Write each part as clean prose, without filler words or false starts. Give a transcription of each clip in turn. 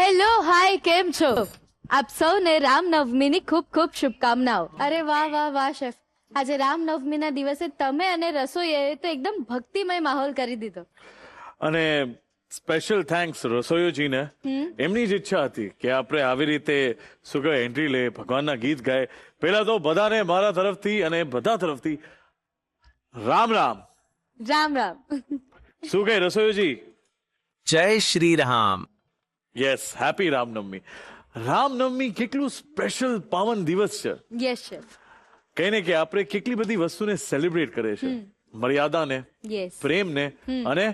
Hello hi કેમ છો આપ સૌને રામનવમીની ખૂબ ખૂબ શુભકામનાઓ. અરે વાહ વાહ વાહ શેફ, આજે રામનવમીના દિવસે તમે અને રસોઈએ તો એકદમ ભક્તિમય માહોલ કરી દીધો. અને સ્પેશિયલ થેન્ક્સ રસોઈયોજીને. એમની જ ઈચ્છા હતી કે આપણે આવી રીતે શું કહેવાય એન્ટ્રી લે, ભગવાનના ગીત ગાય. પહેલા તો બધાને મારા તરફથી અને બધા તરફથી રામ રામ. રામ રામ. શું કહે રસોઈયોજી? જય શ્રી રામ. Yes, happy Ramnavami. રામનવમી કેટલું સ્પેશિયલ પાવન દિવસ છે. Yes chef. કહીને કે આપણે કેટલી બધી વસ્તુને સેલિબ્રેટ કરે છે. મર્યાદાને, યસ પ્રેમને અને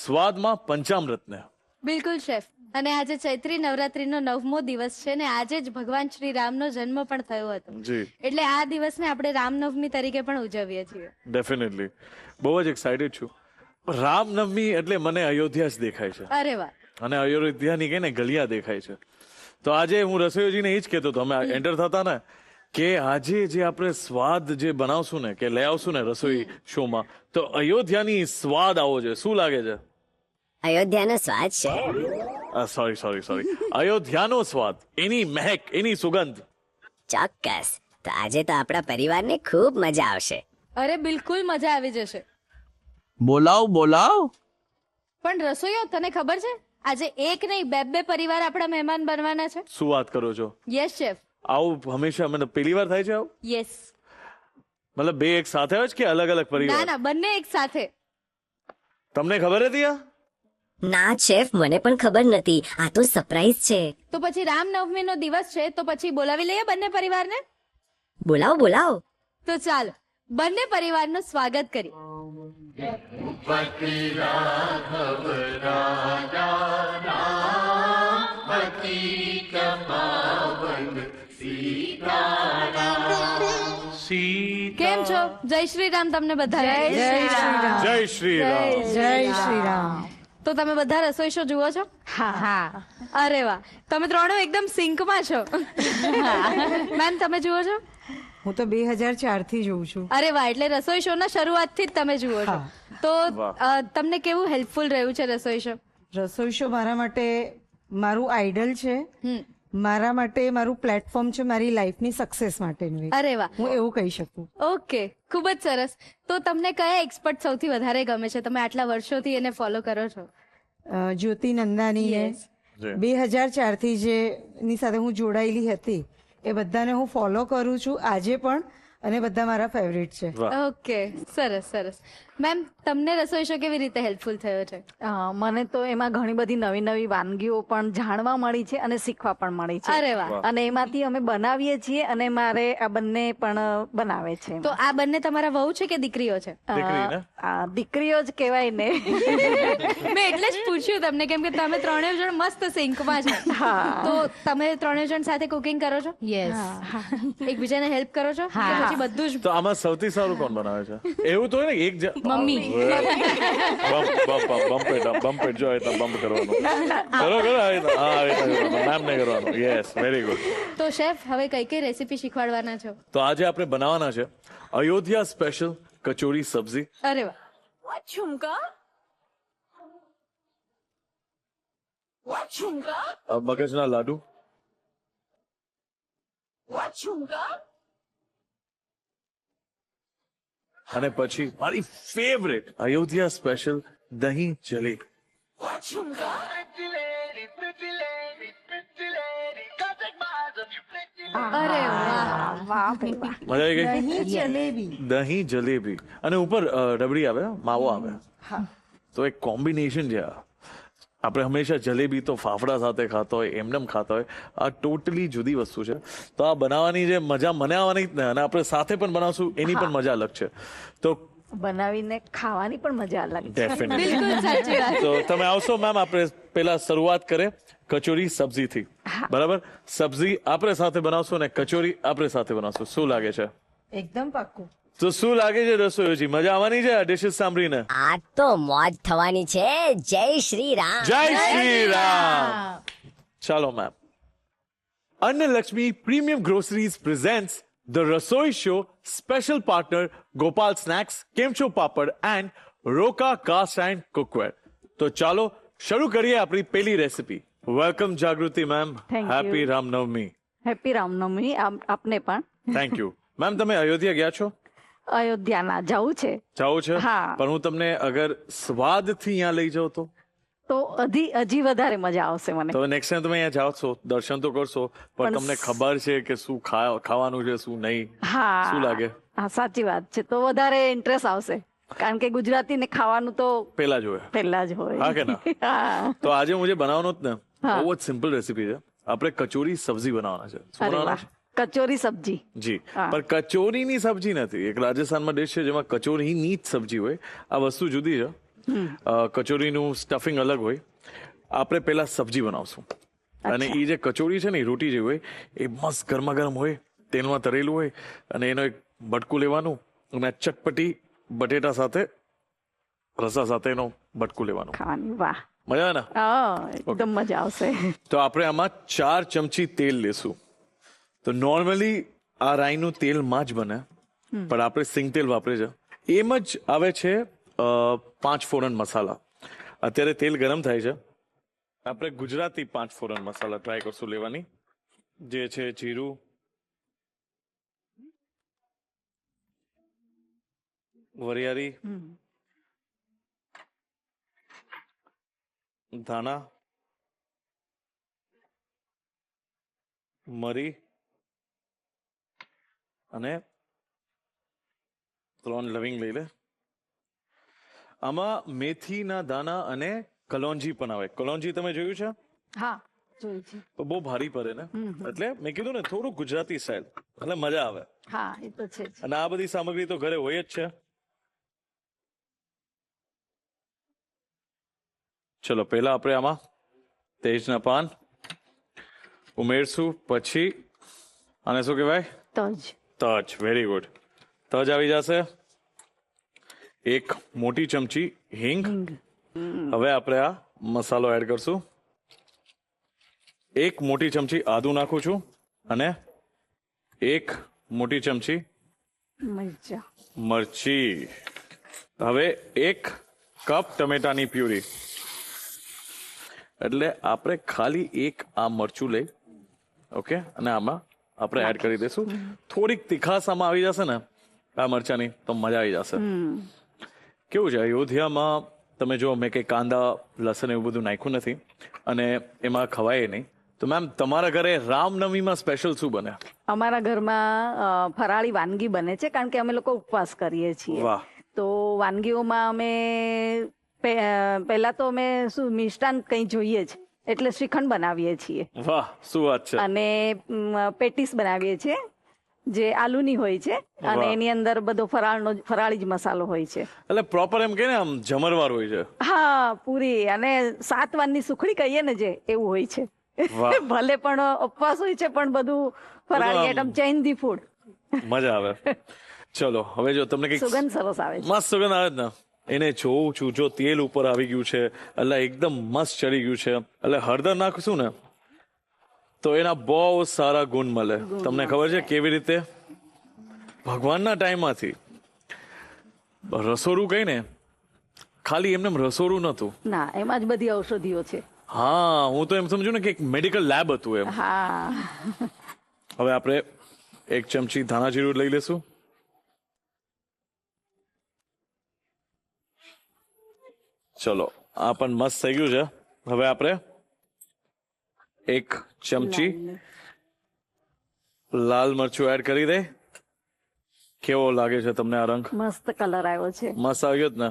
સ્વાદમાં પંચામૃતને. બિલકુલ શેફ. અને આજે ચૈત્રી નવરાત્રીનો 9મો દિવસ છે ને આજે જ ભગવાન શ્રી રામનો જન્મ પણ થયો હતો. જી, એટલે આ દિવસને આપણે રામનવમી તરીકે પણ ઉજવીએ છીએ. ડેફિનેટલી. બહુ જ એક્સાઇટેડ છું. રામનવમી એટલે મને અયોધ્યા જ દેખાય છે. અરે વાહ. અને અયોધ્યાની કઈ ને ગલિયા દેખાય છે. તો આજે હું રસોઈજીને એ જ કહેતો હતો, અમે એન્ટર થતા ને, કે આજે જે આપણે સ્વાદ જે બનાવશું ને, કે લઈ આવશું ને રસોઈ શોમાં, તો અયોધ્યાની સ્વાદ આવો છે. શું લાગે છે? અયોધ્યાનો સ્વાદ છે. સોરી અયોધ્યાનો સ્વાદ, એની મહેક, એની સુગંધ. ચોક્કસ. તો આજે તો આપણા પરિવારને ખૂબ મજા આવશે. અરે બિલકુલ મજા આવી જશે. બોલાવ બોલાવ. પણ રસોઈયો તને ખબર છે આજે એક નહીં બે પરિવાર આપણા મહેમાન બનવાના છે. શું વાત કરો છો? Yes chef. આવું હંમેશા મને પહેલી વાર થાય છે આવું? યસ. મતલબ બે એક સાથે હોય છે કે અલગ અલગ ના પરિવાર? ના, બંને એક સાથે. તમને ખબર હતી આ? ના શેફ, મને પણ ખબર નથી. આ તો સરપ્રાઈઝ છે. તો પછી રામનવમીનો દિવસ છે તો પછી બોલાવી લઈએ બંને પરિવારને. બોલાવો બોલાવો. તો ચાલો બંને પરિવારનું સ્વાગત કરીએ. કેમ છો? જય શ્રી રામ તમને બધા. જય શ્રી રામ. જય શ્રી રામ. તો તમે બધા રસોઈ શો જુઓ છો? હા. અરે વાહ, તમે ત્રણેય એકદમ સિંકમાં છો. મેમ તમે જુઓ છો? હું તો 2004 થી જોઉં છું. અરે વાહ, એટલે રસોઈ શો ના શરૂઆતથી જ તમે જુઓ છો. તો તમને કેવું હેલ્પફુલ રહ્યું છે રસોઈ શો? રસોઈ શો મારા માટે મારું આઈડલ છે. મારા માટે મારું પ્લેટફોર્મ છે મારી લાઈફની સક્સેસ માટેનું. અરે વાહ, હું એવું કહી શકું. ઓકે, ખૂબ જ સરસ. તો તમને કયા એક્સપર્ટ સૌથી વધારે ગમે છે? તમે આટલા વર્ષોથી એને ફોલો કરો છો. જ્યોતિ નંદાનીને Yes. 2004 થી જે ની સાથે હું જોડાયેલી હતી એ બધાને હું ફોલો કરું છું આજે પણ, અને બધા મારા ફેવરિટ છે. વાહ. ઓકે, સરસ સરસ. મેમ તમને રસોઈ શો કેવી રીતે હેલ્પફુલ થયો છે? મને તો એમાં ઘણી બધી નવી નવી વાનગીઓ પણ જાણવા મળી છે અને શીખવા પણ મળી છે. અરે વાહ. અને એમાંથી અમે બનાવીએ છીએ અને મારે આ બંને પણ બનાવે છે. તો આ બંને તમારા વહુ છે કે દીકરીઓ છે? દીકરી ને? આ દીકરીઓ જ કહેવાય ને. મેં એટલે જ પૂછ્યું તમને, કેમ કે તમે ત્રણેય જણ મસ્ત સિંકમાં છો. તો તમે ત્રણેય જણ સાથે કુકિંગ કરો છો? એકબીજાને હેલ્પ કરો છો કે પછી બધું જ? તો આમાં સૌથી સારું કોણ બનાવે છે? એવું તો હોય ને એક મમ્મી. બમ્પ જો એટલે બમ્પ કરવાનું. મેમ ને કરવાનું. Yes, very good. તો શેફ હવે કઈ કઈ રેસીપી શીખવાડવાના છો? તો આજે આપણે બનાવવાના છે અયોધ્યા સ્પેશિયલ કચોરી સબ્જી. અરે વાહ. મગજના લાડુ, અને પછી મારી ફેવરેટ અયોધ્યા સ્પેશિયલ દહીં જલેબી. અરે વાહ. મજા આવી ગઈ? દહીં જલેબી. દહીં જલેબી અને ઉપર રબડી આવે, માવો આવે. તો એક કોમ્બિનેશન છે આ. આપણે હંમેશા જલેબી તો ફાફડા સાથે ખાતા હોય, એમનેમ ખાતા હોય. આ ટોટલી જુદી વસ્તુ છે. તો આ બનાવવાની જે મજા મને આવવાની જ ને, અને આપણે સાથે પણ બનાવશું એની પણ મજા અલગ છે. તો બનાવીને ખાવાની પણ મજા અલગ છે. ડેફિનેટલી. બિલકુલ સાચી વાત. તો તમે આવશો મેમ? આપણે પહેલા શરૂઆત કરે કચોરી સબ્જીથી. બરાબર? સબ્જી આપણે સાથે બનાવશું ને કચોરી આપણે સાથે બનાવશું. શું લાગે છે? એકદમ પાક્કું. તો શું લાગે છે રસોઈયોજી? મજા આવવાની છે આ ડિશિસ સાંભળીને? આ તો મોજ થવાની છે. જય શ્રી રામ. જય શ્રી રામ. ચાલો ma'am. Annalakshmi Premium Groceries presents the Rasoi Show special partner Gopal Snacks, Kemcho Papad and Roka Cast Iron Cookware. તો ચાલો શરૂ કરીએ આપણી પહેલી recipe welcome Jagruti ma'am. Thank you. Happy Ramnavami. Happy Ramnavami આપને પણ. Thank you ma'am. તમે અયોધ્યા ગયા છો? અયોધ્યાના જવું છે જાઓ છે? હા. પણ હું તમને અગર સ્વાદથી અહીંયા લઈ જાઉં તો હજી વધારે મજા આવશે મને. તો નેક્સ્ટ ટાઈમ તમે અહીંયા જાઓ છો, દર્શન તો કરશો, પણ પણ તમને ખબર છે કે શું ખાવાનું છે શું નહીં? હા શું લાગે? હા સાચી વાત છે, તો વધારે ઇન્ટરેસ્ટ આવશે કારણ કે ગુજરાતીને ખાવાનું તો પેલા જોયે. પહેલા જ હોય. હા કે ના? હા. તો આજે મુજે બનાવવાનો જ ને હા. બહુ જ સિમ્પલ રેસીપી છે. આપણે કચોરી સબ્જી બનાવવાના છે. શું અરે બનાવવાના વાહ, છે? કચોરી સબ્જી. જી. હા. પણ કચોરીની સબ્જી નથી. એક રાજસ્થાનમાં ડિશ છે જેમાં કચોરીની જ સબ્જી હોય. આ વસ્તુ જુદી છે. કચોરીનું સ્ટફિંગ અલગ હોય. આપણે પહેલા સબ્જી બનાવશું અને એ જે કચોરી છે ને એ રોટી જે હોય એ મસ્ત ગરમા ગરમ હોય, તેલમાં તરેલું હોય, અને એનો એક બટકું લેવાનું અને ચટપટી બટેટા સાથે રસા સાથે એનો બટકું લેવાનું. ખાવાની વાહ. મજા આવે ને? હા એકદમ મજા આવશે. તો આપણે આમાં 4 ચમચી તેલ લેશું. તો નોર્મલી આ રાઈનું તેલમાં જ બને, પણ આપણે સિંગ તેલ વાપરે છે. એમ જ આવે છે 5 ફોરન મસાલા. અત્યારે તેલ ગરમ થાય છે. આપણે ગુજરાતી 5 ફોરન મસાલા ટ્રાય કરશું લેવાની, જે છે જીરું, વરિયાળી, ધાણા, મરી અને 3 લવિંગ લઈ લે. આમાં મેથીના દાણા અને કલોંજી પણ આવે. કલોંજી તમે જોયું છે? હા જોયું છે. તો બહુ ભારી પડે ને, એટલે મેં કીધું ને થોડું ગુજરાતી સ્ટાઇલ, એટલે મજા આવે. હા એ તો છે જ. અને આ બધી સામગ્રી તો ઘરે હોય જ છે. ચલો પહેલા આપણે આમાં તેજના પાન ઉમેરશું, પછી આને શું કહેવાય? તજ. તજ. Very good. તજ આવી જશે. 1 મોટી ચમચી હિંગ. હવે આપણે આ મસાલો એડ કરશું. 1 મોટી ચમચી આદુ નાખું છું અને 1 મોટી ચમચી મરચા. મરચી. હવે 1 કપ ટમેટાની પ્યુરી. એટલે આપણે ખાલી 1 આ મરચું લઈ, ઓકે, અને આમાં આપણે એડ કરી દઈશું. થોડીક તીખાસ આમાં આવી જશે ને આ મરચાની, તો મજા આવી જશે. કેવું છે અયોધ્યામાં તમે જો મેં કંઈ કાંદા લસણ એવું બધું નાખ્યું નથી અને એમાં ખવાય નહીં. તો મેમ તમારા ઘરે રામનવમીમાં સ્પેશિયલ શું બને? અમારા ઘરમાં ફરાળી વાનગી બને છે કારણ કે અમે લોકો ઉપવાસ કરીએ છીએ. વાહ. તો વાનગીઓમાં અમે પહેલા તો અમે શું મિષ્ટાન કંઈ જોઈએ જ એટલે શ્રીખંડ બનાવીએ છીએ વાહ, શું વાત છે. અને પેટીસ બનાવીએ છીએ જે આલુની હોય છે અને વાહ. એની અંદર બધો ફરાળી જ મસાલો હોય છે. એટલે પ્રોપર એમ કે ને આમ જમરવાર હોય છે. હા પૂરી અને 7 વાનની સુખડી કહીએ ને જે એવું હોય છે. વાહ. ભલે પણ ઉપવાસ હોય છે પણ બધું ફરાળી આમ- આઈટમ ચેન્જ ફૂડ. મજા આવે. ચલો હવે જો તમને કંઈક સુગંધ સરસ આવે છે. મસ્ત સુગંધ આવે જ ને, એને જોઉં છું. જો તેલ ઉપર આવી ગયું છે એટલે એકદમ મસ્ત ચડી ગયું છે. એટલે હળદર નાખશું ને તો એના બહુ સારા ગુણ મળે. તમને ખબર છે કેવી રીતે? ભગવાનના ટાઈમમાંથી રસોડું કઈ ને ખાલી એમને રસોડું નતું. ના એમાં જ બધી ઔષધિઓ છે. હા, હું તો એમ સમજુ ને કે એક મેડિકલ લેબ હતું એમ. હા હવે આપણે 1 ચમચી ધાણા જીરું લઈ લેશું. ચલો આ પણ મસ્ત થઈ ગયું છે. હવે આપણે 1 ચમચી લાલ મરચું એડ કરી દે. કેવો લાગે છે તમને આ રંગ? મસ્ત કલર આવ્યો છે. મસ્ત આવ્યો જ ને.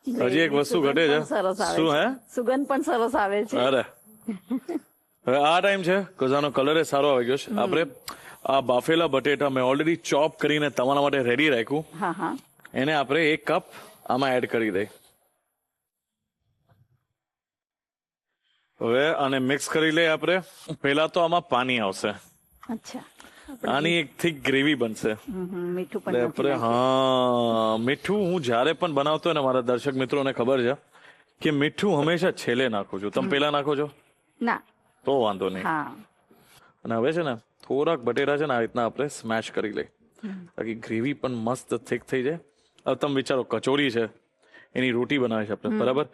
હજી એક વસ્તુ ઘટે છે. સરસ આવે શું? હે? છે સુગંધ પણ સરસ આવે છે. અરે હવે આ ટાઈમ છે કજાનો કલર એ સારો આવી ગયો છે. આપણે આ બાફેલા બટેટા મેં ઓલરેડી ચોપ કરીને તમારા માટે રેડી રાખ્યું. હા હા એને આપણે 1 કપ આમાં એડ કરી દઈ. હવે આને મિક્સ કરી લઈએ આપણે. પહેલા તો આમાં પાણી આવશે. અચ્છા. આની એક થીક ગ્રેવી બનશે. મીઠું એટલે પણ આપણે હા મીઠું હું જ્યારે પણ બનાવતો હોય ને મારા દર્શક મિત્રોને ખબર છે કે મીઠું હંમેશા છેલ્લે નાખું છું. તમે પહેલા નાખો છો? ના. તો વાંધો નહીં. હા અને હવે છે ને થોડાક બટેટા છે ને આ રીતના આપણે સ્મેશ કરી લઈ તાકી ગ્રેવી પણ મસ્ત થીક થઈ જાય. હવે તમે વિચારો કચોરી છે એની રોટી બનાવે છે આપણે, બરાબર?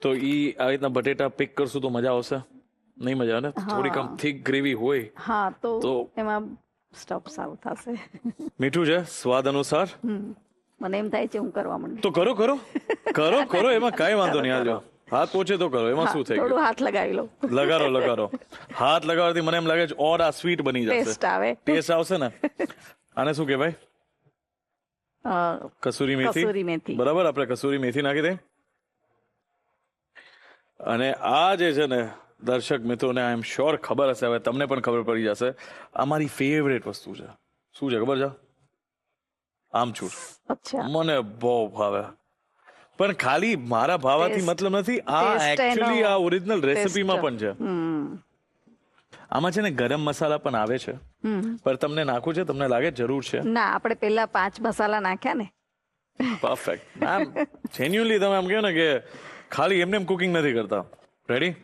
તો ઈ આ રીતના બટેટા પિક કરશું તો મજા આવશે? નહીં મજા આવે ને? થોડીક આમ થીક ગ્રેવી હોય હા તો તો એમાં સ્ટફ સારું થશે. મીઠું છે સ્વાદ અનુસાર. મને એમ થાય છે હું કરવા માંડું. તો કરો કરો કરો કરો, એમાં કાંઈ વાંધો નહીં. આજો હાથ પોચે તો કરો, એમાં શું થઈ થોડું ગયું? હાથ લગાવી લો, લગાડો લગાડો. હાથ લગાડવાથી મને એમ લાગે છે ઓર આ સ્વીટ બની જશે, ટેસ્ટ આવે. ટેસ્ટ આવશે ને. આને શું કહેવાય? અ, કસૂરી મેથી. કસૂરી મેથી. બરાબર, આપણે કસૂરી મેથી નાખી દે. અને આ જે છે ને દર્શક મિત્રોને આઈ એમ શ્યોર ખબર હશે, હવે તમને પણ ખબર પડી જશે, આ મારી ફેવરેટ વસ્તુ છે. શું છે ખબર છે? આમચૂર. અચ્છા, મને બહુ ભાવે, પણ ખાલી મારા ભાવાથી Taste- મતલબ નથી, આ taste એકચ્યુઅલી એનો આ ઓરિજિનલ રેસિપીમાં taste. પણ છે. આમાં છે ને ગરમ મસાલા પણ આવે છે, પણ તમને નાખવું છે? તમને લાગે જરૂર છે? ના આપણે પેલા 5 મસાલા નાખ્યા ને. પરફેક્ટ. આમ જેન્યુઅલી તમે આમ કહો ને કે ખાલી એમને કુકિંગ નથી કરતા. રેડી?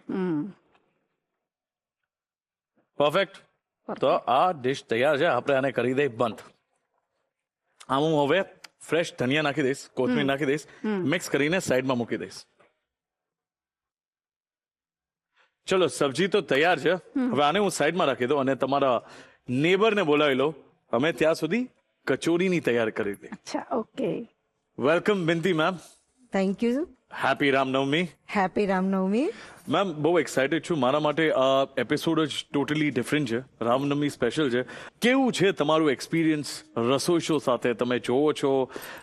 પરફેક્ટ. તો આ ડિશ તૈયાર છે, આપણે આને કરી દઈએ બંધ. આમ હું હવે ફ્રેશ ધનિયા નાખી દઈશ, કોથમીર નાખી દઈશ, મિક્સ કરીને સાઈડમાં મૂકી દઈશ. ચલો, સબ્જી તો તૈયાર છે. હવે આને હું સાઈડમાં રાખી દઉં અને તમારા નેબરને બોલાવી લો. અમે ત્યાં સુધી કચોરીની તૈયાર કરી દઈએ. અચ્છા, okay. Welcome Binti ma'am. Thank you. Happy Ramnavami. Happy Ramnavami. Ma'am બહુ એક્સાઇટેડ છું. મારા માટે આ એપિસોડ જ ટોટલી ડિફરન્ટ છે, રામનવમી સ્પેશિયલ છે. કેવું છે તમારું એક્સપિરિયન્સ રસોઈ શો સાથે? તમે જોવો છો,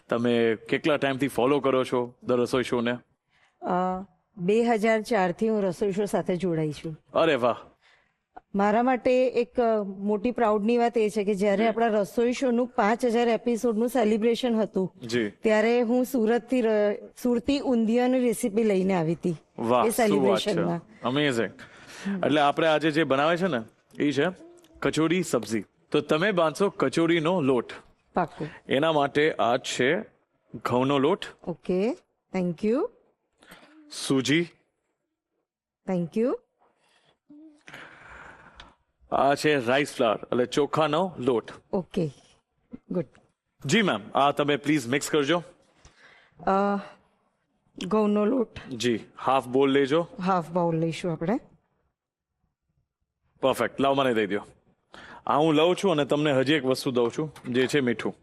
તમે કેટલા ટાઈમથી ફોલો કરો છો ધ રસોઈ શોને? 2004 થી હું રસોઈ શો સાથે જોડાઈ છું. અરે વાહ. મારા માટે એક મોટી પ્રાઉડની વાત એ છે કે જ્યારે આપણા રસોઈ શોનું 5000 એપિસોડનું સેલિબ્રેશન હતું, જી. ત્યારે હું સુરતી ઊંધિયાની રેસીપી લઈને આવી હતી વાહ, એ શું વાત છે. સેલિબ્રેશનમાં. અમેઝિંગ. એટલે આપણે આજે જે બનાવે છે ને એ છે કચોરી સબ્જી. તો તમે બાંધશો કચોરીનો લોટ. પાક્કું. એના માટે આ છે ઘઉંનો લોટ, ઓકે, થેન્ક યુ. સૂજી, થેન્ક યુ. આ છે રાઈસ ફ્લાવર એટલે ચોખાનો લોટ. Okay, good. જી મેમ, આ તમે પ્લીઝ મિક્સ કરજો. ઘઉંનો લોટ જી, હાફ બોલ લેજો. હાફ બાઉલ લઈશું આપણે. પરફેક્ટ. લાવ મને દઈ દો. આ હું લઉં છું અને તમને હજી એક વસ્તુ દઉં છું, જે છે મીઠું.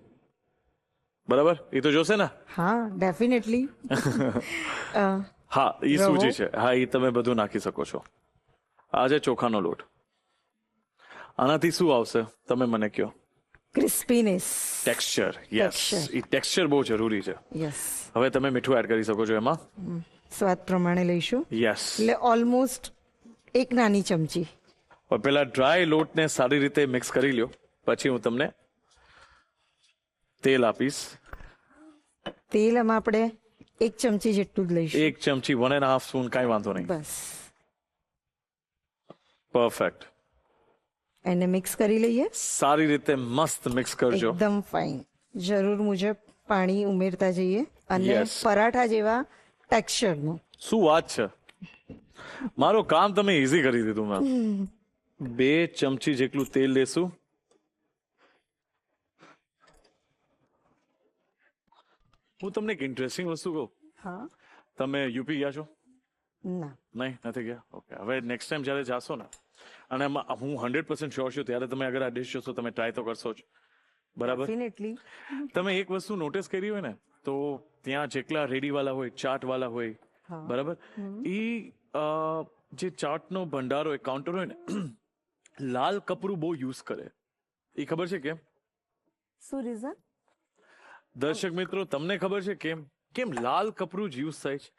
બરાબર? એ તો જોશે ને? હા, ડેફિનેટલી. હા, એ રવો. સૂજી છે. હા, એ તમે બધું નાખી શકો છો. આ છે ચોખાનો લોટ. આનાથી શું આવશે તમે મને કહો? ક્રિસ્પીનેસ. ટેક્સચર. Yes, Texture. એ ટેક્સચર બહુ જરૂરી છે. યસ. હવે તમે મીઠું એડ કરી શકો છો એમાં. સ્વાદ પ્રમાણે લઈશું. યસ. એટલે ઓલમોસ્ટ 1 નાની ચમચી. હવે પેલા ડ્રાય લોટને સારી રીતે મિક્સ કરી લ્યો, પછી હું તમને તેલ આપીશ. તેલ આમાં આપણે 1 ચમચી જેટલું જ લઈશું. 1 ચમચી, 1.5 સ્પૂન, કાંઈ વાંધો નહીં. બસ. પરફેક્ટ. એને મિક્સ કરી લઈએ. સારી રીતે મસ્ત મિક્સ કરજો. એકદમ ફાઇન. જરૂર મુજબ પાણી ઉમેરતા જઈએ અને Yes. પરાઠા જેવા ટેક્સચરનું. શું વાત છે. મારું કામ તમે ઈઝી કરી દીધું મેમ. 2 ચમચી જેટલું તેલ લેશું. હું તમને એક ઇન્ટરેસ્ટિંગ વસ્તુ કહું. હા. તમે યુપી ગયા છો? ના. નહીં, નથી ગયા. ઓકે. હવે નેક્સ્ટ ટાઈમ જ્યારે જાશો ને, અને એમાં હું 100% શ્યોર છું, ત્યારે તમે અગર આ ડિશ જોશો તમે ટ્રાય તો કરશો જ. બરાબર? ડેફિનેટલી. તમે એક વસ્તુ નોટિસ કરી હોય ને, તો ત્યાં જેટલા રેડીવાલા હોય, ચાટવાલા હોય, બરાબર, એ જે ચાટનો ભંડાર હોય, કાઉન્ટર હોય ને, લાલ કપરું બહુ યુઝ કરે. એ ખબર છે કેમ? શું રીઝન? દર્શક મિત્રો, તમને ખબર છે કેમ? કેમ લાલ કપરું જ યુઝ થાય છે?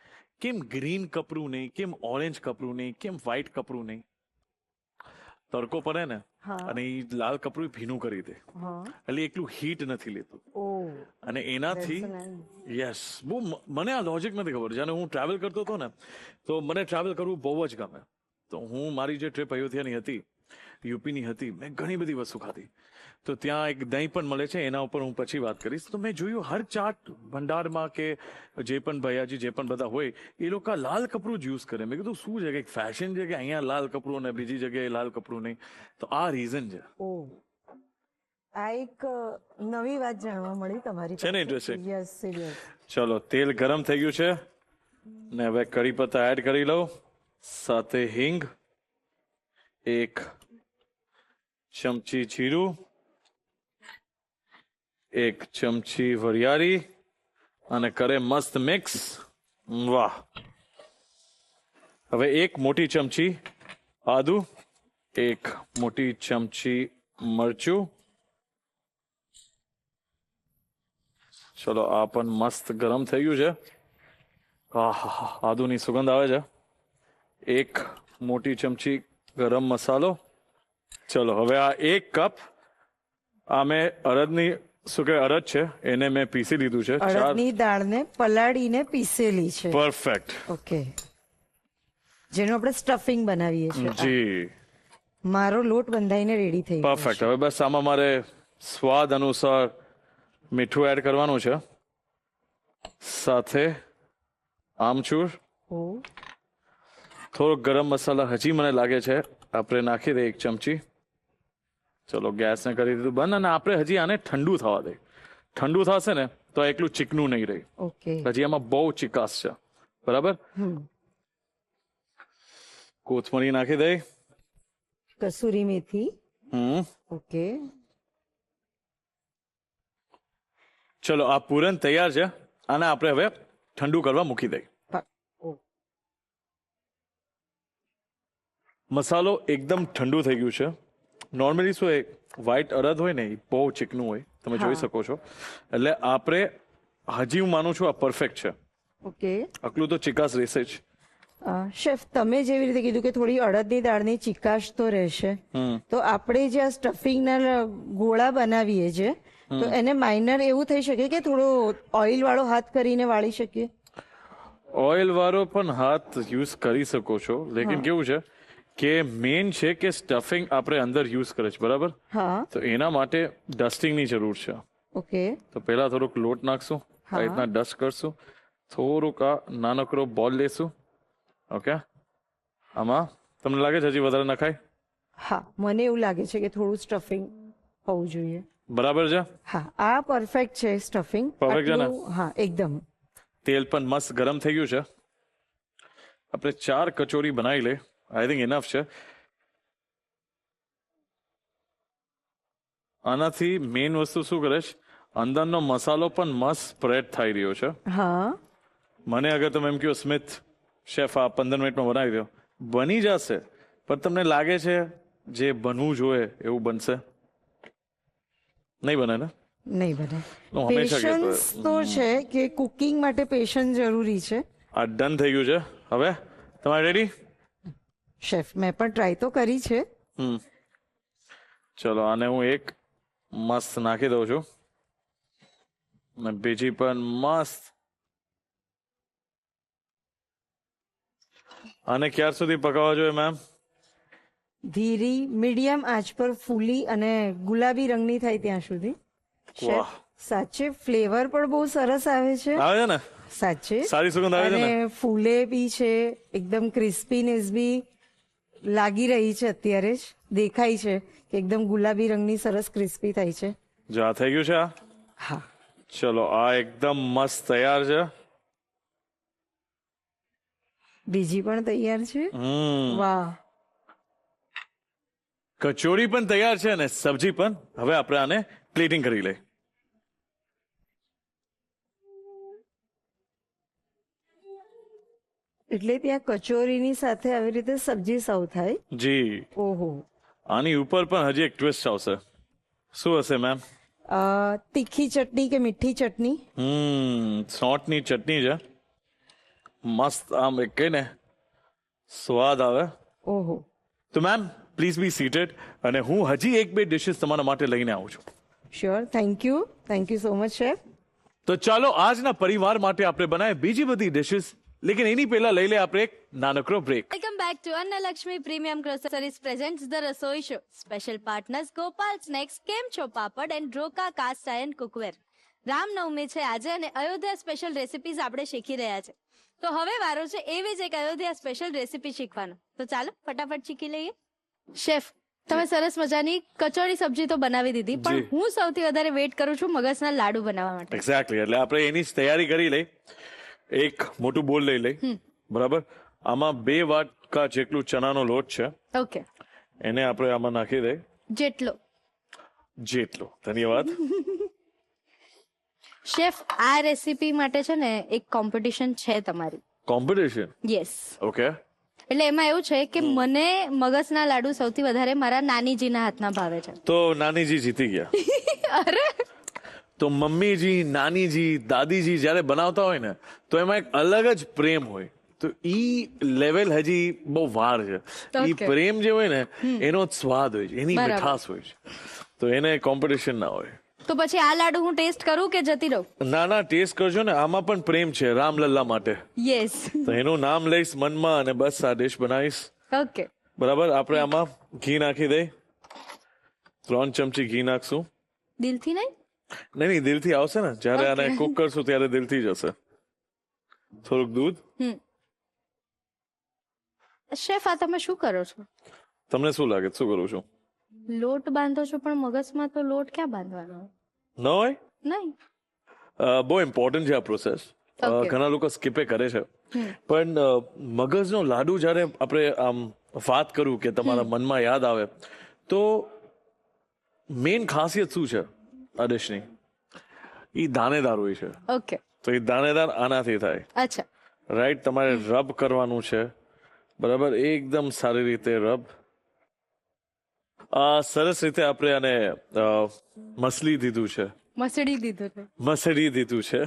કેમ ગ્રીન કપરું નહીં? કેમ ઓરેન્જ કપરું નહીં? કેમ વ્હાઈટ કપરું નહીં? તડકો પડે ને, અને એ લાલ કપરું ભીનું કરી દે, એટલે એકલું હીટ નથી લેતું. અને એનાથી યસ, બહુ મને આ લોજિક નથી ખબર. જ્યારે હું ટ્રાવેલ કરતો હતો ને, તો મને ટ્રાવેલ કરવું બહુ જ ગમે. તો હું મારી જે ટ્રીપ અયોધ્યાની હતી, યુપીની હતી, મેં ઘણી બધી વસ્તુ ખાધી. તો ત્યાં એક દહીં પણ મળે છે, એના ઉપર હું પછી વાત કરીશ. તો મેં જોયું હર ચાટ ભંડારમાં કે જે પણ ભૈયાજી જે પણ બધા હોય, એ લોકો લાલ કપડું જ યુઝ કરે. મેં કીધું શું છે, કે ફેશન છે કે અહીંયા લાલ કપડું અને બીજી જગ્યાએ લાલ કપડું નહીં? તો આ રીઝન છે. આ એક નવી વાત જાણવા મળી તમારી છે ને interesting? Yes serious. ચલો તેલ ગરમ થઈ ગયું છે ને હવે કડી પત્તા એડ કરી લઉં, સાથે હિંગ, 1 ચમચી જીરું, 1 ચમચી વરિયાળી અને કરે મસ્ત મિક્સ. વાહ. હવે 1 મોટી ચમચી આદુ, 1 મોટી ચમચી મરચું. ચલો આ પણ મસ્ત ગરમ થઈ ગયું છે. આહા, આદુની સુગંધ આવે છે. 1 મોટી ચમચી ગરમ મસાલો. ચલો હવે આ 1 કપ આ મેં અડદની શું કે અડદ છે એને મેં પીસી લીધું છે. 4 અડદની દાળને પલાળીને પીસેલી છે. પરફેક્ટ. ઓકે, જેનું આપણે સ્ટફિંગ બનાવીએ છીએ. જી મારો લોટ બંધાઈને રેડી થઈ ગયો પરફેક્ટ. હવે બસ આમાં મારે સ્વાદ અનુસાર મીઠું એડ કરવાનું છે, સાથે આમચૂર, છે. ઓ, થોડો ગરમ મસાલા હજી મને લાગે છે આપણે નાખી દઈએ 1 ચમચી. ચલો ગેસને કરી દીધું બંધ અને આપણે હજી આને ઠંડુ થવા દઈએ. ઠંડુ થશે ને તો આ એકલું ચીકણું નહીં રહે, ઓકે. હજી આમાં બહુ ચીકાશ છે. બરાબર. કોથમરી નાખી દઈ. કસૂરી મેથી. ઓકે. ચલો આ પૂરણ તૈયાર છે, આને આપણે હવે ઠંડુ કરવા મૂકી દઈએ. ઓ, મસાલો એકદમ ઠંડુ થઈ ગયું છે. નોર્મલી શું હોય, વ્હાઈટ અડદ હોય ને એ બહુ ચીકણું હોય, તમે જોઈ શકો છો. એટલે આપણે હજી હું માનું છું આ પરફેક્ટ છે. ઓકે. આટલું તો ચિકાસ રહેશે જ. શેફ, તમે જેવી રીતે કીધું કે થોડી અડદની દાળની ચીકાશ તો રહેશે, તો આપણે જે આ સ્ટફિંગના ગોળા બનાવીએ છીએ તો એને માઇનર એવું થઈ શકે કે થોડો ઓઇલ વાળો હાથ કરીને વાળી શકીએ? ઓઇલ વાળો પણ હાથ યુઝ કરી શકો છો, લેકિન કેવું છે કે મેઇન છે કે સ્ટફિંગ આપણે અંદર યુઝ કરે છે, બરાબર? હા. તો એના માટે ડસ્ટિંગની જરૂર છે. ઓકે. તો પહેલા થોડુંક લોટ નાખશું, આ રીતના ડસ્ટ કરશું, થોડુંક આ નાનકડો બોલ લેશું. ઓકે. આમાં તમને લાગે છે હજી વધારે નખાય? હા, મને એવું લાગે છે કે થોડું સ્ટફિંગ હોવું જોઈએ. બરાબર છે. હા, આ પરફેક્ટ છે સ્ટફિંગ. Perfect છે ને? હા, એકદમ. તેલ પણ મસ્ત ગરમ થઈ ગયું છે. આપણે 4 કચોરી બનાવી લે, આઈ થિંક ઇનફ છે. આનાથી મેઇન વસ્તુ શું કરે છે, અંદરનો મસાલો પણ મસ્ત સ્પ્રેડ થઈ રહ્યો છે. હા. મને અગર તમે એમ કહો સ્મિથ શેફ આ 15 મિનિટમાં બનાવી દો, બની જશે, પણ તમને લાગે છે જે બનવું જોઈએ એવું બનશે? નહીં બને ને? નહીં બને. હું હંમેશા કહેતો પેશન્સ તો છે કે કુકિંગ માટે પેશન્સ જરૂરી છે. આ ડન થઈ ગયું છે. હવે તમારે રેડી? શેફ, મેં પણ ટ્રાય તો કરી છે. ચલો આને હું એક મસ્ત નાખી દઉં છું અને બીજી પણ મસ્ત. આને ક્યાર સુધી પકાવવા જોઈએ મેમ? ધીરી મીડિયમ આંચ પર ફૂલી અને ગુલાબી રંગની થાય ત્યાં સુધી. શેફ, વાહ. સાચે ફ્લેવર પણ બહુ સરસ આવે છે. આવે છે ને? સાચે સારી સુગંધ આવે છે ને? અને ફૂલે બી છે, એકદમ ક્રિસ્પીનેસ બી લાગી રહી છે. અત્યારે જ દેખાય છે કે એકદમ ગુલાબી રંગની સરસ ક્રિસ્પી થાય છે. જો આ થઈ ગયું છે આ. હા. ચલો આ એકદમ મસ્ત તૈયાર છે. બીજી પણ તૈયાર છે. વાહ. કચોરી પણ તૈયાર છે અને સબ્જી પણ. હવે આપણે આને પ્લેટિંગ કરી લઈએ. એટલે ત્યાં કચોરીની સાથે આવી રીતે સબ્જી સર્વ થાય. જી. ઓહો. આની ઉપર પણ હજી એક ટ્વિસ્ટ આવશે. શું હશે મેમ? તીખી ચટણી કે મીઠી ચટણી? સોંઠની ચટણી છે, મસ્ત. આમ એક કઈ ને સ્વાદ આવે. ઓહો. તો મેમ પ્લીઝ બી સીટેડ અને હું હજી 1-2 ડિશિસ તમારા માટે લઈને આવું છું. Sure. Thank you so much chef. તો ચાલો આજના પરિવાર માટે આપણે બનાવીએ બીજી બધી ડિશિસ, લેકિન એની પહેલા લઈ લે આપણે એક નાનકડો break. Welcome back to Annalakshmi premium groceries presents the Rasoi show. Special partners Gopal snacks, Kem Chho Papad and Roka cast iron cookware. Ramnavami છે આજે અને અયોધ્યા સ્પેશિયલ રેસિપીઝ આપણે શીખી રહ્યા છે. તો હવે વારો છે એવી જ એક અયોધ્યા સ્પેશિયલ રેસિપી શીખવાનો. તો ચાલો ફટાફટ શીખી લઈએ. શેફ, તમે સરસ મજાની કચોરી સબ્જી તો બનાવી દીધી પણ જી. હું સૌથી વધારે વેઇટ કરું છું મગજના લાડુ બનાવવા માટે. એક્ઝેક્ટલી, એટલે આપણે એની જ તૈયારી કરી લઈ. એક મોટું બોલ લઈ લઈ, બરાબર. આમાં 2 વાટકા જેટલું ચણાનો લોટ છે, ઓકે, એને આપણે આમાં નાખી દઈ. જેટલો. જેટલો, ધન્યવાદ. શેફ, આ રેસીપી માટે છે ને એક કોમ્પિટિશન છે તમારી. કોમ્પિટિશન? યસ. ઓકે. એટલે એમાં એવું છે કે મને મગજના લાડુ સૌથી વધારે મારા નાનીજીના હાથના ભાવે છે. તો નાનીજી જીતી ગયા. અરે તો મમ્મીજી, નાનીજી, દાદીજી જ્યારે બનાવતા હોય ને તો એમાં એક અલગ જ પ્રેમ હોય. તો ઈ લેવલ હજી બહુ વાર છે. ઈ Okay. પ્રેમ જે હોય ને એનો જ સ્વાદ હોય છે, એની બરાબર. મીઠાશ હોય છે. તો એને કોમ્પિટિશન ના હોય. તો પછી આ લાડુ હું ટેસ્ટ કરું કે જતી રહું? ના ના, ટેસ્ટ કરજો ને. આમાં પણ પ્રેમ છે રામલલ્લા માટે. યસ. તો એનું નામ લઈશ મનમાં અને બસ આ ડિશ બનાવીશ. ઓકે. બરાબર. આપણે આમાં ઘી નાખી દઈ. 3 ચમચી ઘી નાખશું. દિલથી નહીં? નહીં, દિલથી આવશે ને જ્યારે આને Okay. કુક કરશું ત્યારે દિલથી જશે. થોડુંક દૂધ. શેફ, આ તમે શું કરો છો? તમને શું લાગે શું કરું છું? લોટ બાંધો છો પણ મગજમાં તો લોટ ક્યાં બાંધવાનો? ન હોય? નહીં. બહુ ઇમ્પોર્ટન્ટ છે આ પ્રોસેસ. Okay. ઘણા લોકો સ્કીપે કરે છે. પણ મગજનો લાડુ જ્યારે આપણે આમ વાત કરું કે તમારા મનમાં યાદ આવે તો મેઇન ખાસિયત શું છે આ ડિશની? એ દાણેદાર હોય છે. ઓકે. તો એ દાણેદાર આનાથી થાય. અચ્છા. રાઈટ. તમારે રબ કરવાનું છે, બરાબર. એકદમ સારી રીતે રબ. સરસ રીતે આપણે આને મસલી દીધું છે, મસળી દીધું છે. મસળી દીધું છે.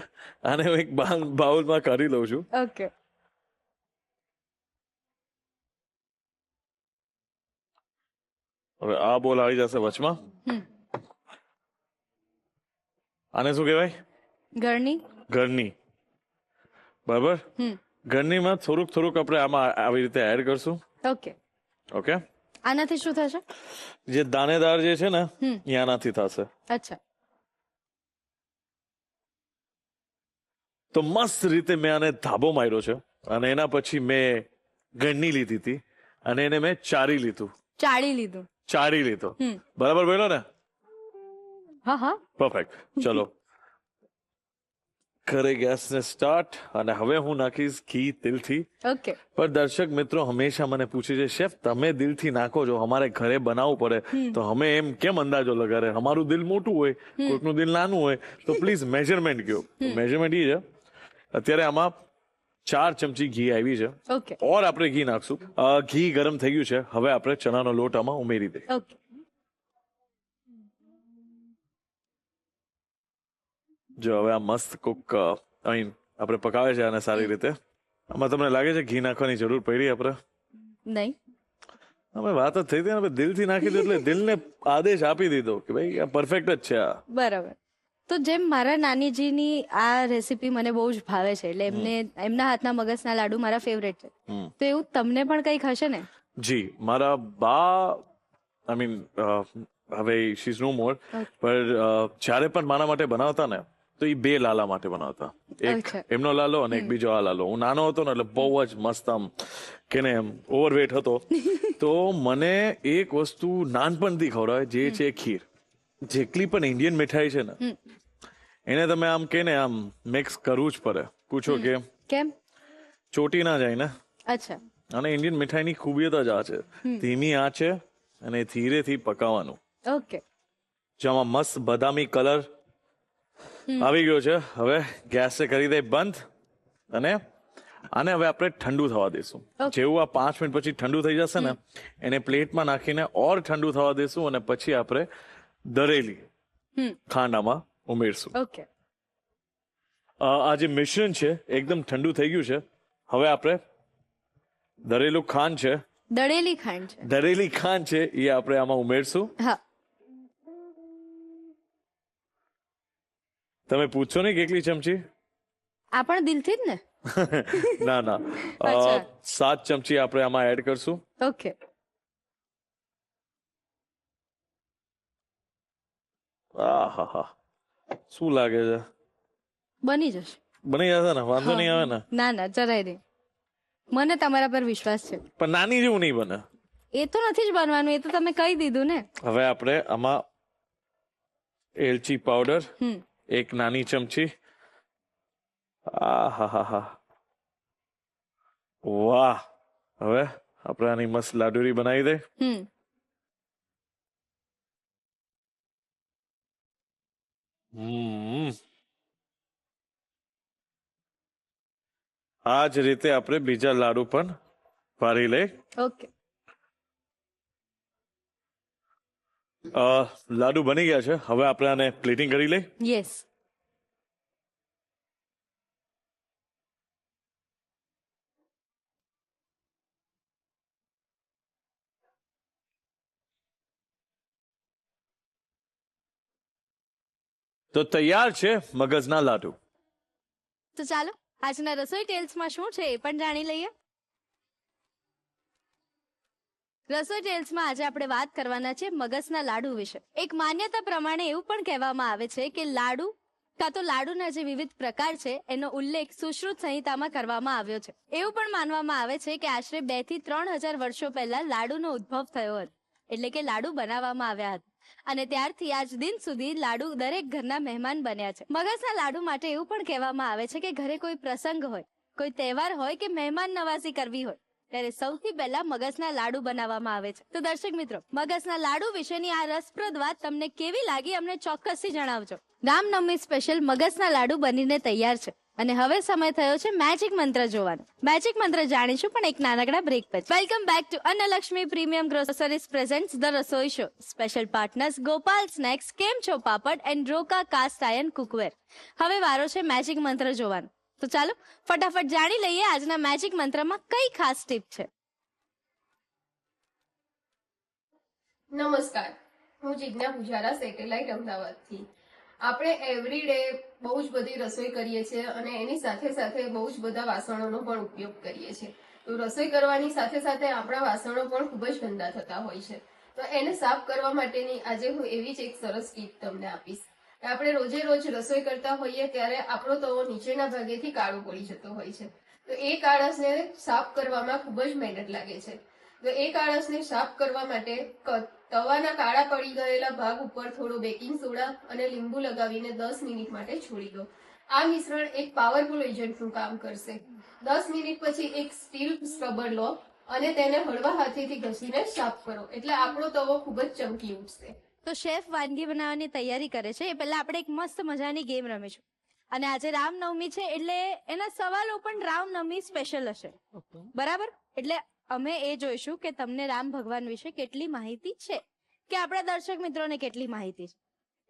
આને હું એક બાઉલમાં કાઢી લઉં છું. ઓકે. હવે આ બોલ આવી જશે વચમાં. આને શું કહેવાય? ગળણી. ઘરની. બરાબર. ઘરનીમાં થોડુંક આપણે આમાં આવી રીતે એડ કરશું. ઓકે. ઓકે. આનાથી શું થશે? જે દાણેદાર જે છે ને એ આનાથી થશે. અચ્છા. તો મસ્ત રીતે મેં આને ધાબો માર્યો છે અને એના પછી મેં ગણની લીધી હતી અને એને મેં ચારી લીધું. ચાળી લીધું. ચારી લીધો. બરાબર બોલ્યો ને? હા હા. પરફેક્ટ. ચલો કરે ગેસને સ્ટાર્ટ અને હવે હું નાખીશ ઘી દિલથી. ઓકે. પણ દર્શક મિત્રો હંમેશા મને પૂછે છે, શેફ તમે દિલથી નાખો છો, અમારે ઘરે બનાવવું પડે તો અમે એમ કેમ અંદાજો લગાડે? અમારું દિલ મોટું હોય, કોઈકનું દિલ નાનું હોય, તો પ્લીઝ મેજરમેન્ટ કયો. મેજરમેન્ટ એ છે, અત્યારે આમાં 4 ચમચી ઘી આવી છે. ઓકે. ઓર આપણે ઘી નાખશું. ઘી ગરમ થઈ ગયું છે. હવે આપણે ચણાનો લોટ આમાં ઉમેરી દઈએ. ઓકે. જો હવે આ મસ્ત કુક અહીં આપણે પકાવે છે આને સારી રીતે. આમાં તમને લાગે છે ઘી નાખવાની જરૂર પડી આપણે? નહીં. અમે વાત જ થઈ હતી ને, દિલથી નાખી દીધું એટલે દિલને આદેશ આપી દીધો કે ભાઈ આ પરફેક્ટ જ છે આ. બરાબર. તો જેમ મારા નાનીજીની આ રેસીપી મને બહુ જ ભાવે છે એટલે એમના હાથના મગજના લાડુ મારા ફેવરેટ છે, તો એવું તમને પણ કંઈક હશે ને? જી, મારા બા આઈ મીન હવે શી ઇઝ નો મોર, પણ જ્યારે પણ મારા માટે બનાવતા ને તો એ 2 લાલા માટે બનાવતા. એક અચ્છા. એમનો લાલો અને એક બીજો આ લાલો. હું નાનો હતો ને એટલે બહુ જ મસ્ત આમ કેને એમ ઓવરવેટ હતો. તો મને એક વસ્તુ નાનપણથી ખવડાવે જે છે ખીર. જેટલી પણ ઇન્ડિયન મીઠાઈ છે ને એને તમે આમ કે ને આમ મિક્સ કરવું જ પડે. પૂછો કે કેમ? ચોટી ના જાય ને. અચ્છા. અને ઇન્ડિયન મીઠાઈની ખૂબિયત જ આ છે, ધીમી આંચે અને ધીરેથી પકાવવાનું. ઓકે. જેમાં મસ્ત બદામી કલર આવી ગયો છે. હવે ગેસ કરી દે બંધ અને આને હવે આપણે ઠંડુ થવા દઈશું. જેવું આ 5 મિનિટ પછી ઠંડુ થઈ જશે ને એને પ્લેટમાં નાખીને ઓર ઠંડુ થવા દઈશું અને પછી આપણે દરેલી ખાંડ આમાં ઉમેરશું. ઓકે. આ જે મિશ્રણ છે એકદમ ઠંડુ થઈ ગયું છે. હવે આપણે દરેલું ખાંડ છે, દળેલી ખાંડ છે. દરેલી ખાંડ છે એ આપણે આમાં ઉમેરશું. હા. તમે પૂછશો ને કેટલી ચમચી? આ પણ દિલથી જ ને? ના ના, અચ્છા. 7 ચમચી આપણે આમાં એડ કરશું. ઓકે. આહાહા, શું લાગે છે? બની જશે. બની જશે ને? વાંધો નહીં આવે ને? ના ના, જરાય નહીં. મને તમારા પર વિશ્વાસ છે. પણ નાની જેવું નહીં બને. એ તો નથી જ બનવાનું, એ તો તમે કહી દીધું ને. હવે આપણે આમાં એલચી પાવડર હમ 1 નાની ચમચી. આહાહાહા. વાહ. હવે આપણે આની મસ્ત લાડુરી બનાવી દે. હમ આ જ રીતે આપણે બીજા લાડુ પણ વારી લઈ. ઓકે. લાડુ બની ગયા છે. હવે આપણે આને પ્લેટિંગ કરી લઈ. યસ. તો તૈયાર છે મગજના લાડુ. તો ચાલો આજના રસોઈ ટેલ્સમાં શું છે એ પણ જાણી લઈએ. રસોઈ ટેલ્સમાં આજે આપણે વાત કરવાના છે મગજના લાડુ વિશે. એક માન્યતા પ્રમાણે એવું પણ કહેવામાં આવે છે કે લાડુ કાં તો લાડુના જે વિવિધ પ્રકાર છે એનો ઉલ્લેખ સુશ્રુત સંહિતામાં કરવામાં આવ્યો છે. એવું પણ માનવામાં આવે છે કે આશરે 2 થી 3000 વર્ષો પહેલા લાડુનો ઉદ્ભવ થયો હતો, એટલે કે લાડુ બનાવવામાં આવ્યા હતા અને ત્યારથી આજ દિન સુધી લાડુ દરેક ઘરના મહેમાન બન્યા છે. મગજના લાડુ માટે એવું પણ કહેવામાં આવે છે કે ઘરે કોઈ પ્રસંગ હોય, કોઈ તહેવાર હોય કે મહેમાન નવાઝી કરવી હોય ત્યારે સૌથી પહેલા મગજના લાડુ બનાવવામાં આવે છે. તો દર્શક મિત્રો, મગજના લાડુ વિશેની આ રસપ્રદ વાત તમને કેવી લાગી અમને ચોક્કસથી જણાવજો. રામનવમી સ્પેશિયલ મગજના લાડુ બનીને તૈયાર છે અને હવે સમય થયો છે મેજિક મંત્ર જોવાનો. મેજિક મંત્ર જાણીશું પણ એક નાનકડા બ્રેક પછી. Welcome back to Annalakshmi premium groceries presents the Rasoi show. Special partners Gopal snacks, Kem Chho Papad and Roka cast iron cookware. હવે વારો છે મેજિક મંત્ર જોવાનો. તો ચાલો ફટાફટ જાણી લઈએ આજના મેજિક મંત્રમાં કઈ ખાસ ટીપ છે. નમસ્કાર, હું જિજ્ઞા પૂજારા, સેટેલાઇટ અમદાવાદથી. આપણે એવરી ડે બહુ જ બધી રસોઈ કરીએ છીએ અને એની સાથે સાથે બહુ જ બધા વાસણોનો પણ ઉપયોગ કરીએ છીએ. તો રસોઈ કરવાની સાથે સાથે આપણા વાસણો પણ ખૂબ જ ગંદા થતા હોય છે. તો એને સાફ કરવા માટેની આજે હું એવી જ એક સરસ ટીપ તમને આપીશ. આપણે રોજે રોજ રસોઈ કરતા હોઈએ ત્યારે આપણો તવો નીચેના ભાગેથી કાળો પડી જતો હોય છે. તો એ કાળસને સાફ કરવામાં ખૂબ જ મહેનત લાગે છે. તો એ કાળસને સાફ કરવા માટે તવાના કાળા પડી ગયેલા ભાગ ઉપર થોડો બેકિંગ સોડા અને લીંબુ લગાવીને 10 મિનિટ માટે છોડી દો. આ મિશ્રણ એક પાવરફુલ એજન્ટનું કામ કરશે. 10 મિનિટ પછી એક સ્ટીલ સ્ક્રબર લો અને તેને હળવા હાથેથી ઘસીને સાફ કરો, એટલે આપણો તવો ખૂબ જ ચમકી ઉઠશે. તો શેફ વાનગી બનાવવાની તૈયારી કરે છે એ પહેલા આપણે એક મસ્ત મજાની ગેમ રમીશું. અને આજે રામનવમી છે એટલે એના સવાલો પણ રામનવમી સ્પેશિયલ હશે, બરાબર? એટલે અમે એ જોઈશું કે તમને રામ ભગવાન વિશે કેટલી માહિતી છે કે આપણા દર્શક મિત્રોને કેટલી માહિતી છે.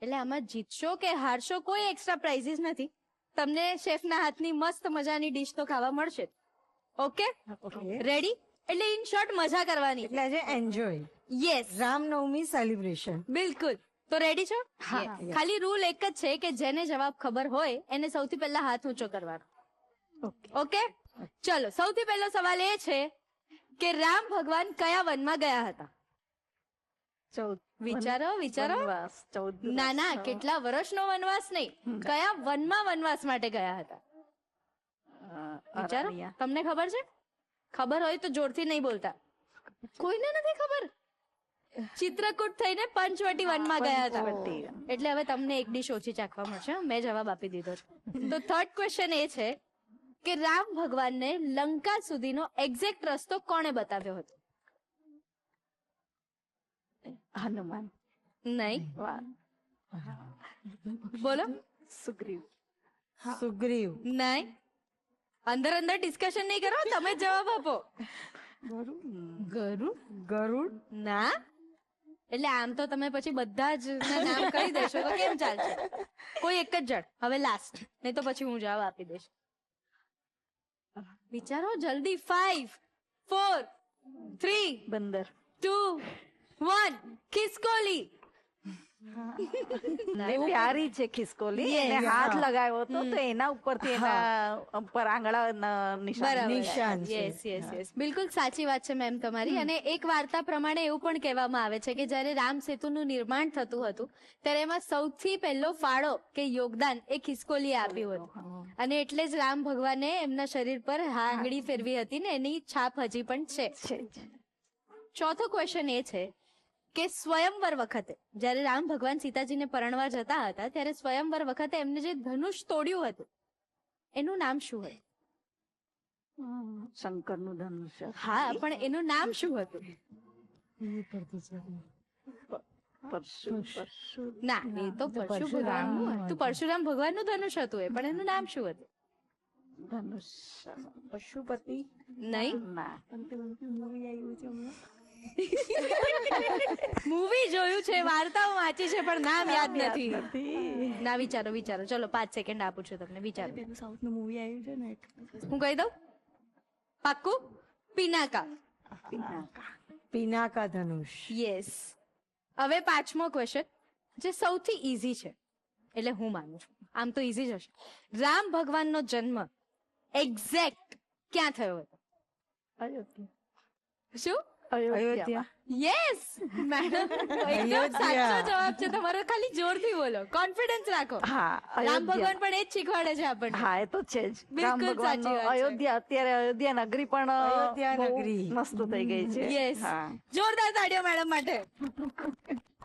એટલે આમાં જીતશો કે હારશો કોઈ એક્સ્ટ્રા પ્રાઇઝીસ નથી. તમને શેફના હાથની મસ્ત મજાની ડીશ તો ખાવા મળશે. Okay, ready? એટલે ઇન શોર્ટ મજા કરવાની. એટલે આજે એન્જોય યસ, રામનવમી સેલિબ્રેશન. બિલકુલ. તો રેડી છો? હા. ખાલી રૂલ એક જ છે કે જેને જવાબ ખબર હોય એને સૌથી પહેલા હાથ ઊંચો કરવાનો. ઓકે, ચલો. સૌથી પહેલો સવાલ એ છે કે રામ ભગવાન કયા વનમાં ગયા હતા? 14 વિચારો વિચારો. વનવાસ, 14 ના ના, કેટલા વર્ષનો વનવાસ નહીં, કયા વનમાં વનવાસ માટે ગયા હતા વિચારો. અરણ્ય. તમને ખબર છે? ખબર હોય તો જોરથી નહીં બોલતા. કોઈને નથી ખબર. ચિત્રકૂટ થઈને પંચવટી વનમાં ગયા હતા. પંચવટી. એટલે હવે તમને એક ડીશ ઓછી ચાખવા મળશે. મેં જવાબ આપી દીધો છે. તો થર્ડ ક્વેશ્ચન એ છે કે રામ ભગવાનને લંકા સુધીનો એક્ઝેક્ટ રસ્તો કોણે બતાવ્યો હતો? હનુમાન. નહીં, વાહ. બોલો. સુગ્રીવ. સુગ્રીવ. નહીં, અંદર અંદર ડિસ્કશન નહીં કરો, તમે જ જવાબ આપો. ગરુડ. ગરુડ. ના, એટલે આમ તો તમે પછી બધા જ ના નામ કહી દેશો તો કેમ ચાલશે? કોઈ એક જ જણ. હવે લાસ્ટ, નહીં તો પછી હું જવાબ આપી દઈશ. વિચારો જલ્દી. 5 4 3 બંદર. 2 1. ખિસકોલી. પ્યારી છે ખિસકોલી. Yes. એને હાથ લગાવ્યો હતો તો એના ઉપરથી એના પર આંગળા નિશાન. નિશાન છે. યસ યસ યસ, બિલકુલ સાચી વાત છે મેમ તમારી. અને એક વાર્તા પ્રમાણે એવું પણ કહેવામાં આવે છે કે જ્યારે રામ સેતુનું નિર્માણ થતું હતું ત્યારે એમાં સૌથી પહેલો ફાળો કે યોગદાન એ ખિસકોલીએ આપ્યું હતું. અને એટલે જ રામ ભગવાને એમના શરીર પર આંગળી ફેરવી હતી ને એની છાપ હજી પણ છે. ચોથો ક્વેશ્ચન એ છે કે સ્વયંવર વખતે જ્યારે રામ ભગવાન સીતાજીને પરણવા જતા હતા ત્યારે સ્વયંવર વખતે એમને જે ધનુષ તોડ્યું હતું એનું નામ શું હતું? શંકરનું ધનુષ્ય. હા, પણ એનું નામ શું હતું? ના, એ તો પરશુરામનું હતું. પરશુરામ ભગવાનનું ધનુષ હતું એ, પણ એનું નામ શું હતું? ધનુષ્ય પશુપતિ નહીં, ના. મૂવી જોયું છે, વાર્તાઓ વાંચી છે, પણ નામ યાદ નથી. ના, વિચારો વિચારો. ચલો 5 સેકન્ડ આપું છું તમને, વિચારો. સાઉથનું મૂવી આવ્યું છે ને હું કહી દઉં? પાક્કું? પિનાકા. પિનાકા ધનુષ. યસ. હવે 5મો ક્વેશ્ચન જે સૌથી ઈઝી છે, એટલે હું માનું છું આમ તો ઈઝી જ હશે. રામ ભગવાનનો જન્મ એક્ઝેક્ટ ક્યાં થયો હતો? અયોધ્યા. શું? અયોધ્યા. યસ મેડમ, એકદમ સાચો જવાબ છે તમારો. ખાલી જોરથી બોલો, કોન્ફિડન્સ રાખો. હા, રામ અયોધ્યા. ભગવાન પણ એ જ શીખવાડે છે આપણને. હા, એ તો છે જ. રામ બિલકુલ ભગવાનનો સાચી વાત છે. અયોધ્યા, અત્યારે અયોધ્યા નગરી પણ અયોધ્યા બહુ નગરી. મસ્ત થઈ ગઈ છે. યસ, હા. જોરદાર તાળીઓ મેડમ માટે.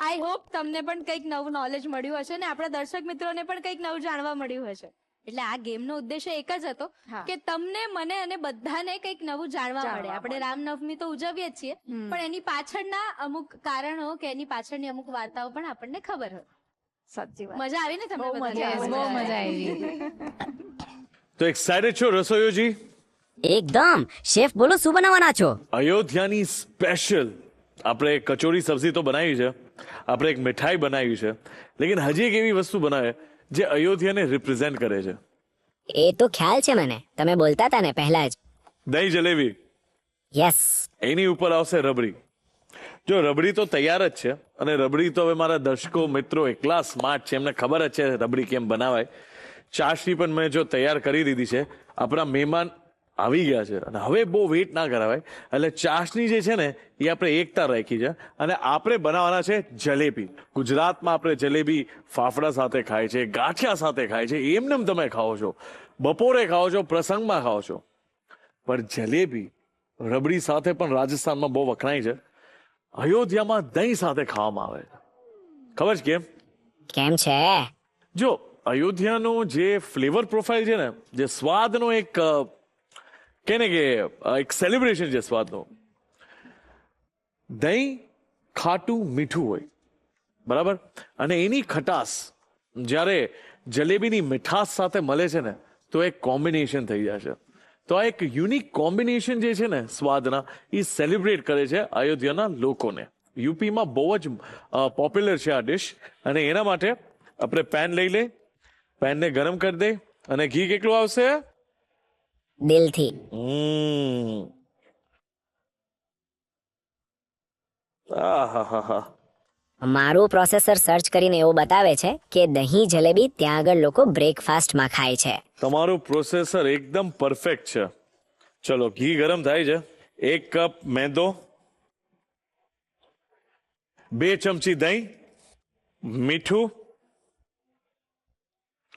આઈ હોપ તમને પણ કંઈક નવું નોલેજ મળ્યું હશે ને આપણા દર્શક મિત્રોને પણ કંઈક નવું જાણવા મળ્યું હશે. એટલે આ ગેમનો ઉદ્દેશ્ય એક જ હતો હા. કે તમને, મને અને બધાને કંઈક નવું જાણવા મળે. આપણે રામનવમી તો ઉજવીએ જ છીએ, પણ એની પાછળના અમુક કારણો કે એની પાછળની અમુક વાર્તાઓ પણ આપણને ખબર હોય. સાચી વાત. મજા આવી ને તમને બહુ બધાને? મજા આવી. બહુ મજા આવી. તો એક્સાઇટેડ છો રસોઈયોજી? એકદમ. શેફ બોલો, શું બનાવવાના છો? અયોધ્યાની સ્પેશિયલ આપણે કચોરી સબ્જી તો બનાવી છે, આપણે એક મીઠાઈ બનાવી છે, લેકિન હજી એક એવી વસ્તુ બનાવે જે અયોધ્યાને રિપ્રેઝેન્ટ કરે છે. એ તો ખ્યાલ છે મને, તમે બોલતા હતા ને પહેલા જ. દહીં જલેબી. યસ. એની ઉપર આવશે રબડી. જો રબડી તો તૈયાર જ છે, અને રબડી તો હવે મારા દર્શકો મિત્રો એકલા સ્માર્ટ છે, એમને ખબર જ છે રબડી કેમ બનાવાય. ચાશની પણ મેં જો તૈયાર કરી દીધી છે. આપણા મહેમાન આવી ગયા છે અને હવે બહુ વેઇટ ના કરાવાય, એટલે ચાશની જે છે ને એ આપણે એકતા રાખી છે, અને આપણે બનાવવાના છે જલેબી. ગુજરાતમાં આપણે જલેબી ફાફડા સાથે ખાય છે, ગાંઠિયા સાથે ખાય છે, એમને તમે ખાઓ છો, બપોરે ખાઓ છો, પ્રસંગમાં ખાઓ છો, પણ જલેબી રબડી સાથે પણ રાજસ્થાનમાં બહુ વખણાય છે. અયોધ્યામાં દહીં સાથે ખાવામાં આવે છે. ખબર છે કેમ? કેમ છે? જો અયોધ્યાનો જે ફ્લેવર પ્રોફાઇલ છે ને, જે સ્વાદનો એક કે ને કે એક સેલિબ્રેશન છે સ્વાદનો. દહીં ખાટું મીઠું હોય, બરાબર, અને એની ખટાશ જ્યારે જલેબીની મીઠાશ સાથે મળે છે ને તો એક કોમ્બિનેશન થઈ જાય છે. તો આ એક યુનિક કોમ્બિનેશન જે છે ને સ્વાદના, એ સેલિબ્રેટ કરે છે અયોધ્યાના લોકોને. યુપીમાં બહુ જ પોપ્યુલર છે આ ડિશ, અને એના માટે આપણે પેન લઈ લે, પેનને ગરમ કરી દે, અને ઘી કેટલું આવશે? દિલથી. આહાહાહા. મારું પ્રોસેસર સર્ચ કરીને એવું બતાવે છે કે દહીં જલેબી ત્યાં આગળ લોકો બ્રેકફાસ્ટમાં ખાય છે. તમારું પ્રોસેસર એકદમ પરફેક્ટ છે. ચલો, ઘી ગરમ થાય છે. 1 કપ મેંદો, 2 ચમચી દહીં, મીઠું,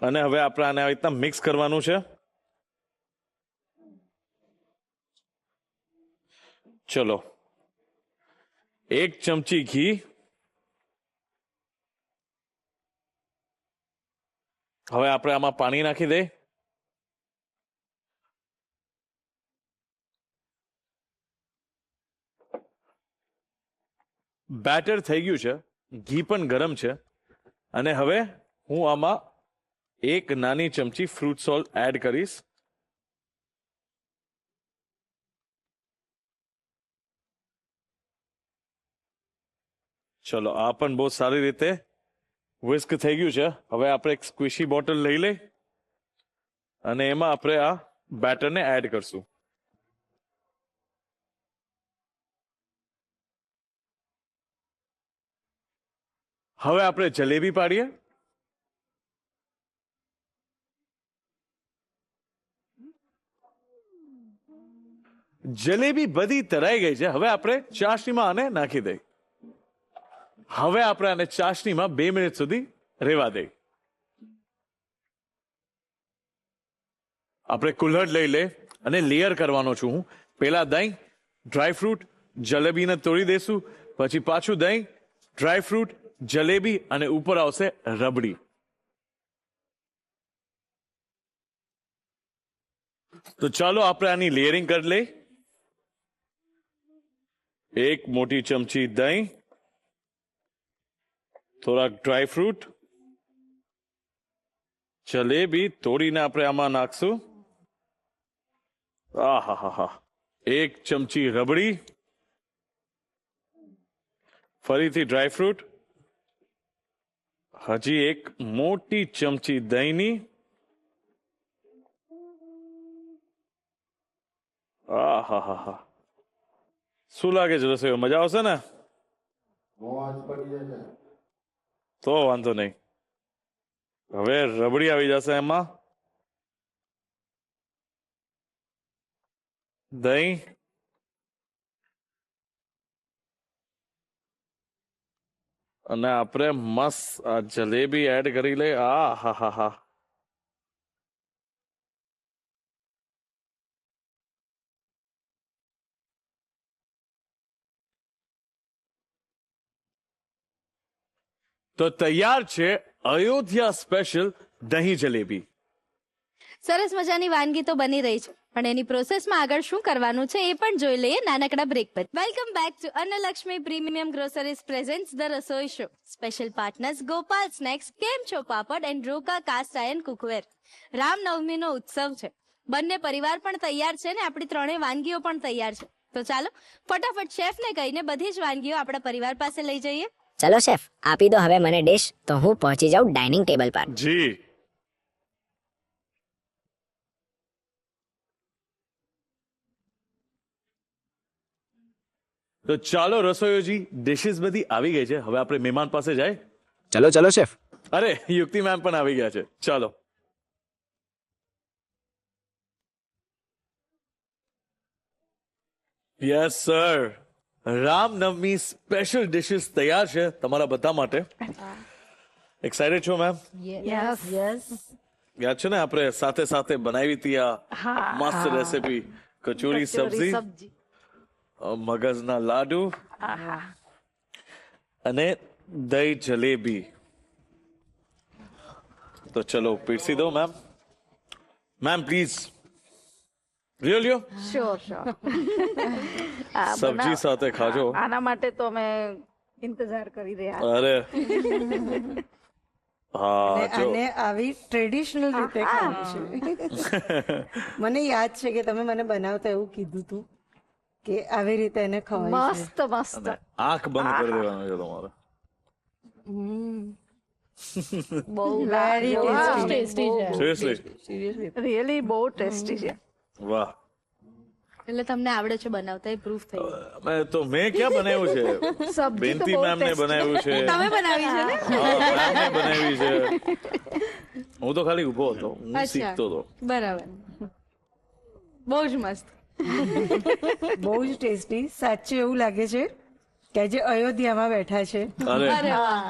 અને હવે આપણે આને આવી રીતના મિક્સ કરવાનું છે. ચલો, 1 ચમચી ઘી, હવે આપણે આમાં પાણી નાખી દે. બેટર થઈ ગયું છે, ઘી પણ ગરમ છે, અને હવે હું આમાં 1 નાની ચમચી ફ્રૂટ સોલ્ટ એડ કરીશ. ચલો, આ પણ બહુ સારી રીતે વિસ્ક થઈ ગયું છે. હવે આપણે એક સ્ક્વિશી બોટલ લઈ લે, અને એમાં આપણે આ બેટરને એડ કરશું. હવે આપણે જલેબી પાડીએ. જલેબી બધી તરાઈ ગઈ છે. હવે આપણે ચાસણીમાં આને નાખી દઈએ. હવે આપણે આને ચાસણીમાં 2 મિનિટ સુધી રહેવા દઈએ. આપણે કુલ્હડ લઈ લે અને લેયર કરવાનો છું હું. પેલા દહીં, ડ્રાય ફ્રૂટ, જલેબીને તોડી દેશું, પછી પાછું દહીં, ડ્રાય ફ્રૂટ, જલેબી અને ઉપર આવશે રબડી. તો ચાલો આપણે આની લેયરિંગ કરી લઈએ. એક મોટી ચમચી દહીં, થોડાક ડ્રાય ફ્રૂટ, જલેબી તોડીને આપણે આમાં નાખશું. આહાહા, એક ચમચી રબડી, ફરીથી ડ્રાય ફ્રૂટ, હજી એક મોટી ચમચી દહીંની. આહાહા, શું લાગે છે રસોઈ? મજા આવશે ને? તો વાંધો નહીં. હવે રબડી આવી જશે એમાં, દહીં, અને આપણે મસ્ત આ જલેબી એડ કરી લઈએ. આ હા હા હા, તો તૈયાર છે અયોધ્યા સ્પેશિયલ દહીં જલેબી. સરસ મજાની વાનગી તો બની રહી છે, પણ એની પ્રોસેસમાં આગળ શું કરવાનું છે એ પણ જોઈ લઈએ નાનકડા બ્રેક પર. Welcome back to Annalakshmi premium groceries presents the Rasoi show. Special partners Gopal snacks, Kem Chho Papad and Roka cast iron cookware. રામનવમીનો ઉત્સવ છે, બંને પરિવાર પણ તૈયાર છે ને આપણી ત્રણેય વાનગીઓ પણ તૈયાર છે. તો ચાલો ફટાફટ શેફને કહીને બધી જ વાનગીઓ આપણા પરિવાર પાસે લઈ જઈએ. ચલો શેફ, આપી દો હવે મને ડિશ, તો હું પહોંચી જાઉં ડાઇનિંગ ટેબલ પર. જી. તો ચાલો રસોઈયોજી, ડિશિસ બધી આવી ગઈ છે. હવે આપણે મહેમાન પાસે જાય. ચલો ચલો શેફ. અરે યુક્તિ મેમ પણ આવી ગયા છે. ચાલો. Yes sir, Ramnavami special dishes તૈયાર છે તમારા બધા માટે. એક્સાઇટેડ છો મેમ? યસ યાદ છે ને આપણે સાથે સાથે બનાવી હતી આ મસ્ત રેસીપી, કચોરી સબ્જી, મગજના લાડુ અને દહીં જલેબી. તો ચલો પીરસી દો મેમ. મેમ પ્લીઝ લ્યો. શ્યોર સબ્જી સાથે ખાજો. આના માટે તો અમે ઇંતજાર કરી રહ્યા. અરે હા, જો અને આવી ટ્રેડિશનલ રીતે ખાવી છે. મને યાદ છે કે તમે મને બનાવતા એવું કીધું હતું કે આવી રીતે એને ખવાય છે. મસ્ત મસ્ત. આંખ બંધ કરી દેવાનું છે તમારે. બહુ Very tasty. સિરિયસલી રિયલી બહુ ટેસ્ટી છે. વાહ. એટલે તમને આવડે છે બનાવતા, એ પ્રૂફ થઈ ગયું. મેં ક્યાં બનાવ્યું છે? સબ્જી તો બેનતી બહુ મેમ ને બનાવ્યું છે. તમે બનાવી છે ને? હા, મેમ ને બનાવી છે. હું તો ખાલી ઊભો હતો, હું અચ્છા. શીખતો હતો. બરાબર, બહુ જ મસ્ત. બહુ જ ટેસ્ટી. સાચે એવું લાગે છે કે આજે અયોધ્યામાં બેઠા છે. અરે અરે વાહ.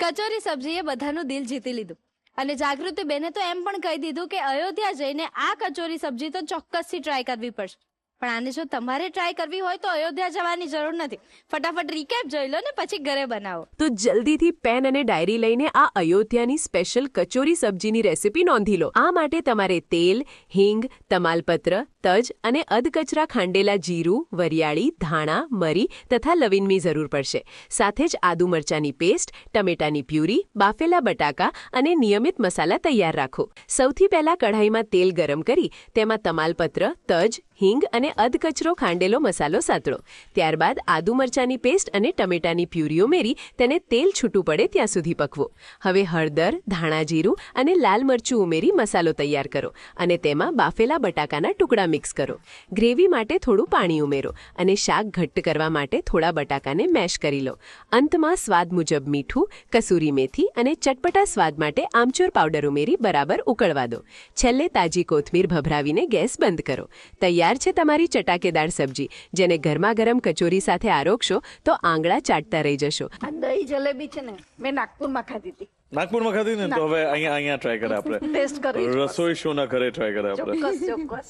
કચોરી સબ્જીએ બધાનું દિલ જીતી લીધું, અને જાગૃતિ બેને તો એમ પણ કહી દીધું કે અયોધ્યા જઈને આ કચોરી સબ્જી તો ચોક્કસથી ટ્રાય કરવી પડશે. પણ આને જો તમારે ટ્રાય કરવી હોય તો અયોધ્યા જવાની જરૂર નથી. ફટાફટ રીકેપ જોઈ લો ને પછી ઘરે બનાવો. તો જલ્દીથી પેન અને ડાયરી લઈને આ અયોધ્યાની સ્પેશિયલ કચોરી સબ્જીની રેસીપી નોંધી લો. આ માટે તમારે તેલ, હિંગ, તમાલપત્ર, તજ અને અધકચરા ખાંડેલા જીરું, વરિયાળી, ધાણા, મરી તથા લવિંગની જરૂર પડશે. સાથે જ આદુ મરચાની પેસ્ટ, ટમેટાની પ્યુરી, બાફેલા બટાકા અને નિયમિત મસાલા તૈયાર રાખો. સૌથી પહેલા કઢાઈમાં તેલ ગરમ કરી તેમાં તમાલપત્ર, તજ, હિંગ અને અધકચરો ખાંડેલો મસાલો સાતળો. ત્યારબાદ આદુ મરચાની પેસ્ટ અને ટમેટાની પ્યુરી ઉમેરી તેને તેલ છૂટું પડે ત્યાં સુધી પકવો. હવે હળદર, ધાણા જીરું અને લાલ મરચું ઉમેરી મસાલો તૈયાર કરો અને તેમાં બાફેલા બટાકાના ટુકડા મિક્સ કરો. ગ્રેવી માટે થોડું પાણી ઉમેરો અને શાક ઘટ્ટ કરવા માટે થોડા બટાકાને મેશ કરી લો. અંતમાં સ્વાદ મુજબ મીઠું, કસૂરી મેથી અને ચટપટા સ્વાદ માટે આમચૂર પાવડર ઉમેરી બરાબર ઉકળવા દો. છેલ્લે તાજી કોથમીર ભભરાવીને ગેસ બંધ કરો. તૈયાર છે તમારી ચટાકેદાર સબ્જી, જેને ગરમા ગરમ કચોરી સાથે આરોગશો તો આંગળા ચાટતા રહી જશો. આ દહીં જલેબી છે ને, મેં નાગપુરમાં ખાધી હતી. નાગપુરમાં ખાધી ને, તો હવે અહીંયા ટ્રાય કરે આપણે. ટેસ્ટ કરવી છે. રસોઈ શો ના ઘરે ટ્રાય કરે આપણે. ચોક્કસ.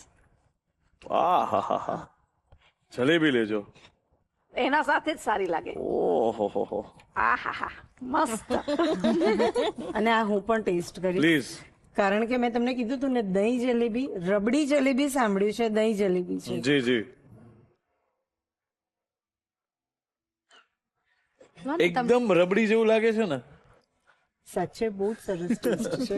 આ હા હા હા. જલેબી લેજો. એના સાથે જ સારી લાગે. ઓહો હો હો, આહાહા મસ્ત. અને આ હું પણ ટેસ્ટ કરીશ પ્લીઝ. કારણ કે મેં તમને કીધું તું ને દહીં જલેબી, રબડી જલેબી સાંભળ્યું છે, દહીં જલેબી છે. જી જી, એકદમ રબડી જેવું લાગે છે ને. સાચે બહુ જ સરસ ટેસ્ટ છે.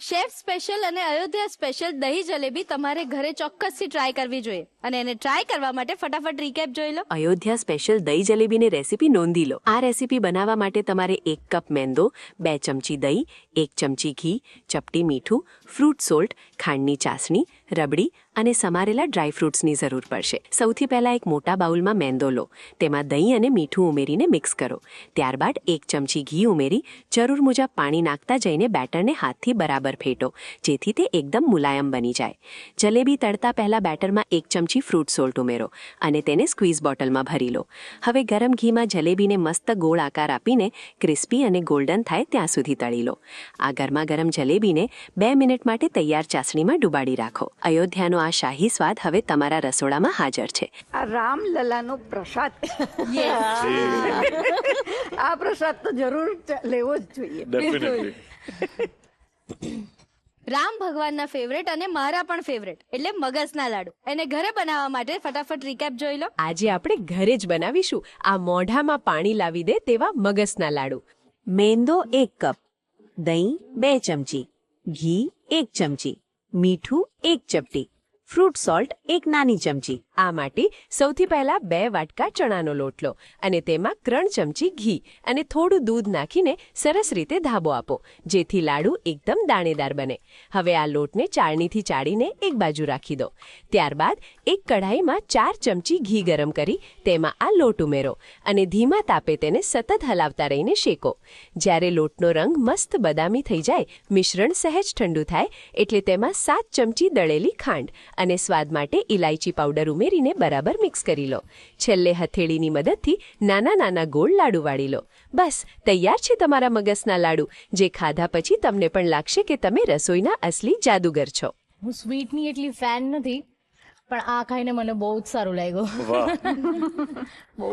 શેફ સ્પેશિયલ અને અયોધ્યા સ્પેશિયલ દહીં જલેબી તમારે ઘરે ચોક્કસથી ટ્રાય કરવી જોઈએ. અને એને ટ્રાય કરવા માટે ફટાફટ રીકેપ જોઈ લો. અયોધ્યા સ્પેશિયલ દહીં જલેબીની રેસીપી નોંધી લો. આ રેસીપી બનાવવા માટે તમારે 1 કપ મેંદો, 2 ચમચી દહીં, 1 ચમચી ઘી, ચપટી મીઠું, ફ્રૂટ સોલ્ટ, ખાંડની ચાસણી, રબડી અને સમારેલા ડ્રાયફ્રૂટ્સની જરૂર પડશે. સૌથી પહેલા એક મોટા બાઉલમાં મેંદો લો, તેમાં દહીં અને મીઠું ઉમેરીને મિક્સ કરો. ત્યારબાદ 1 ચમચી ઘી ઉમેરી જરૂર મુજબ પાણી નાખતા જઈને બેટરને હાથથી બરાબર ફેટો, જેથી તે એકદમ મુલાયમ બની જાય. જલેબી તળતા પહેલા બેટરમાં 1 ચમચી ફ્રૂટ સોલ્ટ ઉમેરો અને તેને સ્ક્વીઝ બોટલમાં ભરી લો. હવે ગરમ ઘીમાં જલેબીને મસ્ત ગોળ આકાર આપીને ક્રિસ્પી અને ગોલ્ડન થાય ત્યાં સુધી તળી લો. આ ગરમા ગરમ જલેબીને 2 મિનિટ માટે તૈયાર ચાસણીમાં ડુબાડી રાખો. અયોધ્યાનો આ શાહી સ્વાદ હવે તમારા રસોડામાં હાજર છે. આ રામલલાનો પ્રસાદ. આ પ્રસાદ તો જરૂર લેવો જ જોઈએ. ડેફિનેટલી. રામ ભગવાનના ફેવરેટ અને મારા પણ ફેવરેટ એટલે મગજના લાડુ. એને ઘરે બનાવવા માટે ફટાફટ રીકેપ જોઈ લો. આજે આપણે ઘરે જ બનાવીશું આ મોઢામાં પાણી લાવી દે તેવા મગસના લાડુ. મેંદો 1 કપ, દહીં 2 ચમચી, ઘી 1 ચમચી, મીઠું 1 ચપટી, ફ્રૂટ સોલ્ટ 1 નાની ચમચી. આ માટે સૌથી પહેલા 2 વાટકા ચણાનો લોટ લો અને તેમાં 3 ચમચી ઘી અને થોડું દૂધ નાખીને સરસ રીતે ધાબો આપો, જેથી લાડુ એકદમ દાણેદાર બને. હવે આ લોટને ચાળણીથી ચાળીને એક બાજુ રાખી દો. ત્યારબાદ એક કઢાઈમાં 4 ચમચી ઘી ગરમ કરી તેમાં આ લોટ ઉમેરો અને ધીમા તાપે તેને સતત હલાવતા રહીને શેકો. જ્યારે લોટનો રંગ મસ્ત બદામી થઈ જાય, મિશ્રણ સહેજ ઠંડુ થાય એટલે તેમાં 7 ચમચી દળેલી ખાંડ અને સ્વાદ માટે ઇલાયચી પાવડર ઉમેરીને બરાબર મિક્સ કરી લો. છેલ્લે હથેળીની મદદથી નાના નાના ગોળ લાડુ વાળી લો. બસ તૈયાર છે તમારા મગસના લાડુ, જે ખાધા પછી તમને પણ લાગશે કે તમે રસોઈના અસલી જાદુગર છો. હું સ્વીટની એટલી ફેન નથી, પણ આ ખાઈને મને બહુ જ સારું લાગ્યું. વાહ. બહુ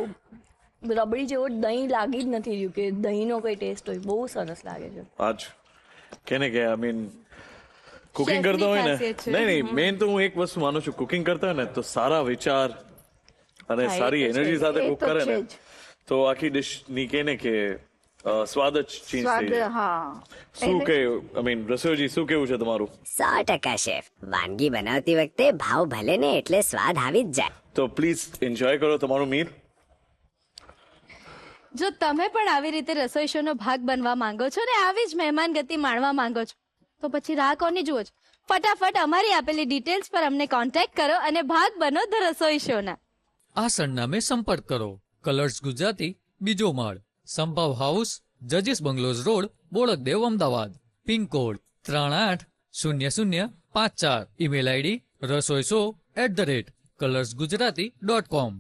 રબડી જેવો દહીં લાગી જ નથી રહ્યું કે દહીંનો કોઈ ટેસ્ટ હોય. બહુ સરસ લાગે છે. આજ કેને કે આઈ મીન કુકિંગ Chef ની કરતા હોય ને, ખાસિયત છે. નહીં મેન તો હું એક વસ્તુ માનું છું, કુકિંગ કરતા હોય ને તો સારા વિચાર અને સારી એનર્જી સાથે એ કુક તો કરે છે ને જ. તો આખી ડિશ ની કે ને કે સ્વાદ જ ચેન્જ થઈ સ્વાદ જાય. હા. શું કે આઈ મીન રસોઈજી શું કેવું છે તમારું? 100% શેફ. વાનગી બનાવતી વખતે ભાવ ભલે ને એટલે સ્વાદ આવી જ જાય. તો પ્લીઝ એન્જોય કરો તમારું મીલ. જો તમે પણ આવી રીતે રસોઈ શોનો ભાગ બનવા માંગો છો ને આવી જ મહેમાન ગતિ માણવા માંગો છો, તો પછી રાહ કોની જુઓ છો? ફટાફટ અમારી આપેલી ડિટેલ્સ પર અમને કોન્ટેક્ટ કરો અને ભાગ બનો ધ રસોઈ શોના. આ સરનામે સંપર્ક કરો. કલર્સ ગુજરાતી, બીજો માળ, સંભવ હાઉસ, જજીસ bungalows road, Bodakdev, Ahmedabad. Pin code 380054. Email ID rasoiso@colorsgujarati.com.